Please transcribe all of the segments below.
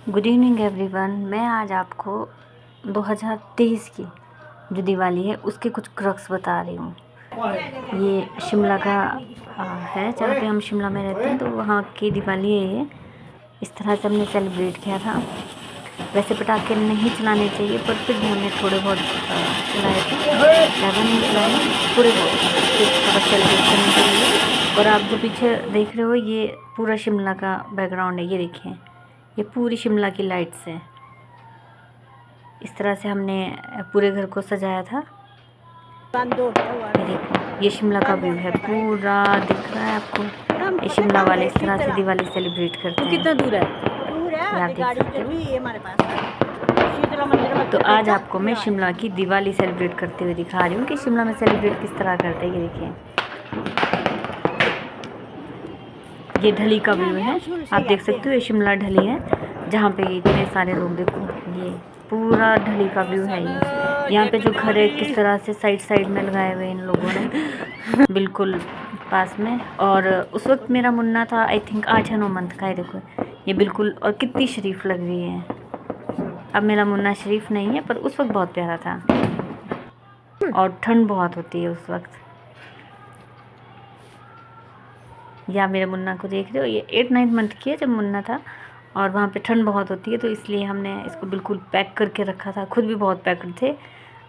Good evening everyone. मैं आज आपको 2023 की जो दिवाली है उसके कुछ क्रक्स बता रही हूँ। ये शिमला का है, जहाँ पे हम शिमला में रहते हैं, तो वहाँ की दिवाली है ये। इस तरह से हमने सेलिब्रेट किया था। वैसे पटाखे नहीं चलाने चाहिए, पर फिर भी हमने थोड़े बहुत चलाए थे, ज़्यादा नहीं चलाए, थोड़े बहुत थोड़ा सेलिब्रेट करने के लिए। और आप जो पीछे देख रहे हो ये पूरा शिमला का बैकग्राउंड है। ये देखिए, ये पूरी शिमला की लाइट्स है। इस तरह से हमने पूरे घर को सजाया था। ये देखो, ये शिमला का व्यू है, पूरा दिख रहा है आपको। ये शिमला वाले इस तरह से दिवाली सेलिब्रेट करते हैं। कितना दूर है? आप देख सकते हो। तो आज आपको मैं शिमला की दिवाली सेलिब्रेट करते हुए दिखा रही हूँ कि शिमला में सेलिब्रेट किस तरह करते हैं। ये देखिए, ये ढली का व्यू है। आप देख सकते हो ये शिमला ढली है, जहाँ पे इतने सारे लोग, देखो ये पूरा ढली का व्यू है। ये यहाँ पे जो घर है किस तरह से साइड में लगाए हुए इन लोगों ने, बिल्कुल पास में। और उस वक्त मेरा मुन्ना था, आई थिंक 8 या 9 मंथ का है। देखो ये बिल्कुल, और कितनी शरीफ लग रही है। अब मेरा मुन्ना शरीफ नहीं है, पर उस वक्त बहुत प्यारा था। और ठंड बहुत होती है उस वक्त। या मेरे मुन्ना को देख रहे हो, ये 8-9 मंथ की है जब मुन्ना था। और वहाँ पे ठंड बहुत होती है, तो इसलिए हमने इसको बिल्कुल पैक करके रखा था। खुद भी बहुत पैक्ड थे,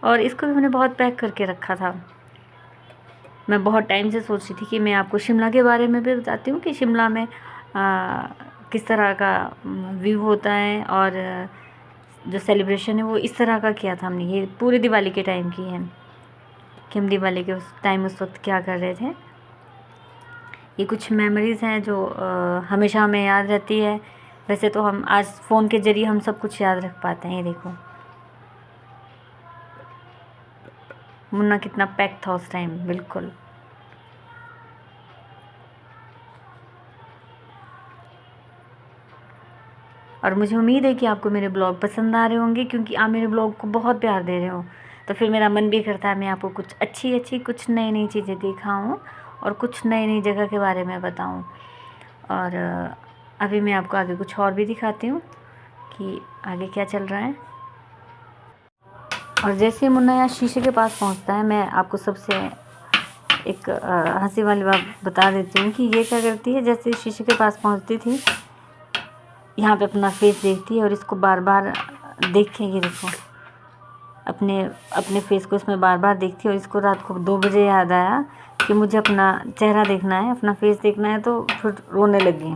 और इसको भी हमने बहुत पैक करके रखा था। मैं बहुत टाइम से सोच रही थी कि मैं आपको शिमला के बारे में भी बताती हूँ कि शिमला में किस तरह का व्यू होता है। और जो सेलिब्रेशन है वो इस तरह का किया था हमने। ये पूरी दिवाली के टाइम की है कि हम दिवाली के उस टाइम उस वक्त क्या कर रहे थे। ये कुछ मेमोरीज़ हैं जो हमेशा हमें याद रहती है। वैसे तो हम आज फ़ोन के ज़रिए हम सब कुछ याद रख पाते हैं। ये देखो, मुन्ना कितना पैक था उस टाइम, बिल्कुल। और मुझे उम्मीद है कि आपको मेरे ब्लॉग पसंद आ रहे होंगे, क्योंकि आप मेरे ब्लॉग को बहुत प्यार दे रहे हो। तो फिर मेरा मन भी करता है मैं आपको कुछ अच्छी कुछ नई चीज़ें दिखाऊँ और कुछ नई जगह के बारे में बताऊँ। और अभी मैं आपको आगे कुछ और भी दिखाती हूँ कि आगे क्या चल रहा है। और जैसे मुन्ना यहाँ शीशे के पास पहुँचता है, मैं आपको सबसे एक हंसी वाली बात बता देती हूँ कि ये क्या करती है। जैसे शीशे के पास पहुँचती थी, यहाँ पे अपना फेस देखती है और इसको बार बार देखेंगे। देखो, अपने फेस को इसमें बार बार देखती है। और इसको रात को 2 बजे याद आया कि मुझे अपना चेहरा देखना है, अपना फेस देखना है, तो फिर रोने लगी।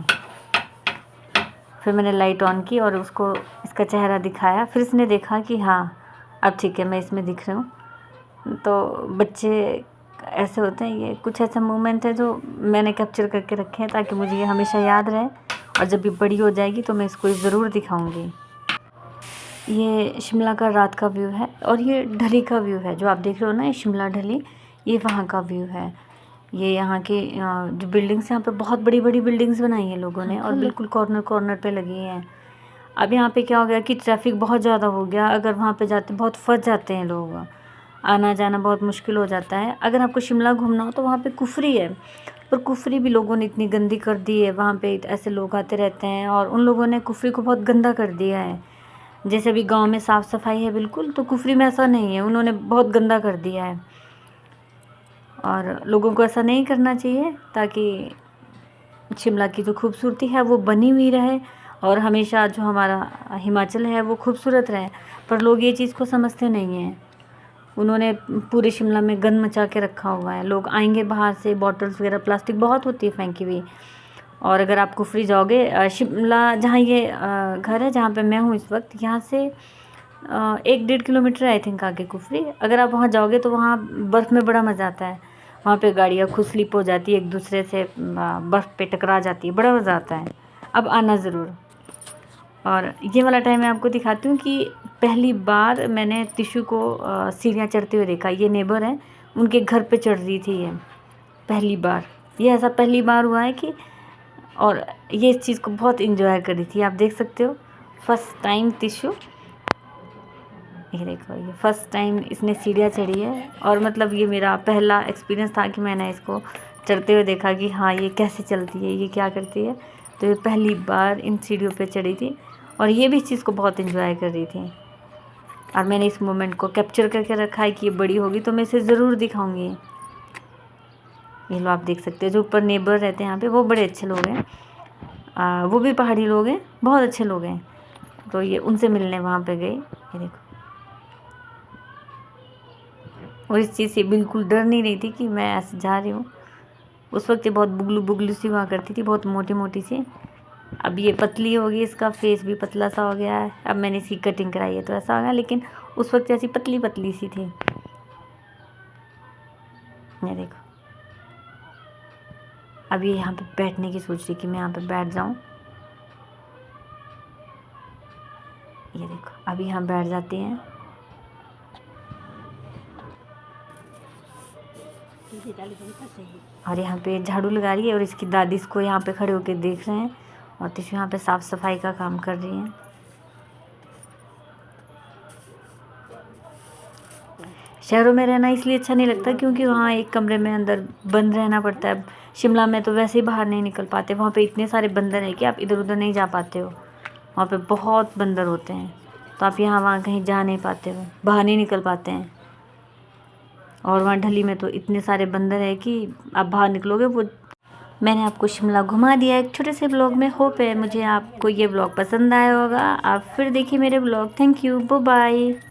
फिर मैंने लाइट ऑन की और उसको इसका चेहरा दिखाया। फिर इसने देखा कि हाँ अब ठीक है, मैं इसमें दिख रही हूँ। तो बच्चे ऐसे होते हैं। ये कुछ ऐसे मोमेंट है जो मैंने कैप्चर करके रखे हैं, ताकि मुझे ये हमेशा याद रहे। और जब भी बड़ी हो जाएगी तो मैं इसको ज़रूर दिखाऊंगी। ये शिमला का रात का व्यू है, और ये ढली का व्यू है जो आप देख रहे हो ना, ये शिमला ढली, ये वहाँ का व्यू है। ये यहाँ के जो बिल्डिंग्स, यहाँ पे बहुत बड़ी बिल्डिंग्स बनाई हैं लोगों ने, और बिल्कुल कॉर्नर पे लगी हैं। अब यहाँ पे क्या हो गया कि ट्रैफिक बहुत ज़्यादा हो गया। अगर वहाँ पे जाते बहुत फंस जाते हैं लोग, आना जाना बहुत मुश्किल हो जाता है। अगर आपको शिमला घूमना हो तो वहाँ पे कुफरी है, पर कुफरी भी लोगों ने इतनी गंदी कर दी है। वहाँ पे ऐसे लोग आते रहते हैं, और उन लोगों ने कुफरी को बहुत गंदा कर दिया है। जैसे अभी गांव में साफ़ सफाई है बिल्कुल, तो कुफरी में ऐसा नहीं है, उन्होंने बहुत गंदा कर दिया है। और लोगों को ऐसा नहीं करना चाहिए, ताकि शिमला की जो खूबसूरती है वो बनी हुई रहे, और हमेशा जो हमारा हिमाचल है वो खूबसूरत रहे। पर लोग ये चीज़ को समझते नहीं हैं। उन्होंने पूरे शिमला में गंद मचा के रखा हुआ है। लोग आएंगे बाहर से, बॉटल्स वगैरह, प्लास्टिक बहुत होती है फेंकी हुई। और अगर आप कुफरी जाओगे, शिमला जहाँ ये घर है जहाँ पे मैं हूँ इस वक्त, यहाँ से 1-1.5 किलोमीटर आई थिंक आगे कुफरी। अगर आप वहाँ जाओगे तो वहाँ बर्फ़ में बड़ा मज़ा आता है। वहाँ पे गाड़ियाँ खुद स्लिप हो जाती है, एक दूसरे से बर्फ़ पे टकरा जाती है, बड़ा मज़ा आता है। अब आना ज़रूर। और ये वाला टाइम मैं आपको दिखाती हूँ कि पहली बार मैंने टिशू को सीढ़ियाँ चढ़ते हुए देखा। ये नेबर है, उनके घर पे चढ़ रही थी ये पहली बार। ये ऐसा पहली बार हुआ है कि, और ये इस चीज़ को बहुत इंजॉय कर रही थी। आप देख सकते हो, फर्स्ट टाइम टिशू, ये देखो, ये फर्स्ट टाइम इसने सीढ़ियाँ चढ़ी है। और मतलब ये मेरा पहला एक्सपीरियंस था कि मैंने इसको चढ़ते हुए देखा कि हाँ ये कैसे चलती है, ये क्या करती है। तो ये पहली बार इन सीढ़ियों पे चढ़ी थी। और ये भी इस चीज़ को बहुत इन्जॉय कर रही थी। और मैंने इस मोमेंट को कैप्चर करके रखा है कि ये बड़ी होगी तो मैं इसे ज़रूर दिखाऊंगी। ये लो आप देख सकते हो, जो ऊपर नेबर रहते हैं यहाँ पे वो बड़े अच्छे लोग हैं। वो भी पहाड़ी लोग हैं, बहुत अच्छे लोग हैं। तो ये उनसे मिलने वहाँ पे गए। ये देखो, और इस चीज़ से बिल्कुल डर नहीं रही थी कि मैं ऐसे जा रही हूँ। उस वक्त ये बहुत बुगलू बुगलू सी हुआ करती थी, बहुत मोटी मोटी सी। अब ये पतली हो गई, इसका फेस भी पतला सा हो गया है। अब मैंने इसकी कटिंग कराई है तो ऐसा हो गया, लेकिन उस वक्त ऐसी पतली पतली सी थी। ये देखो, अब ये यहाँ पे बैठने की सोच रही कि मैं यहाँ पे बैठ जाऊँ। ये देखो, अभी यहाँ बैठ जाती हैं। और यहाँ पे झाड़ू लगा रही है और इसकी दादी इसको यहाँ पे खड़े होकर देख रहे हैं और तिशु यहाँ पे साफ़ सफाई का काम कर रही हैं। शहरों में रहना इसलिए अच्छा नहीं लगता क्योंकि वहाँ एक कमरे में अंदर बंद रहना पड़ता है। शिमला में तो वैसे ही बाहर नहीं निकल पाते, वहाँ पे इतने सारे बंदर हैं कि आप इधर उधर नहीं जा पाते हो। वहाँ पे बहुत बंदर होते हैं, तो आप यहाँ वहाँ कहीं जा नहीं पाते हो, बाहर नहीं निकल पाते हैं। और वहाँ ढली में तो इतने सारे बंदर है कि आप बाहर निकलोगे वो। मैंने आपको शिमला घुमा दिया एक छोटे से ब्लॉग में। होप है मुझे आपको ये ब्लॉग पसंद आया होगा। आप फिर देखिए मेरे blog. Thank you, bye bye.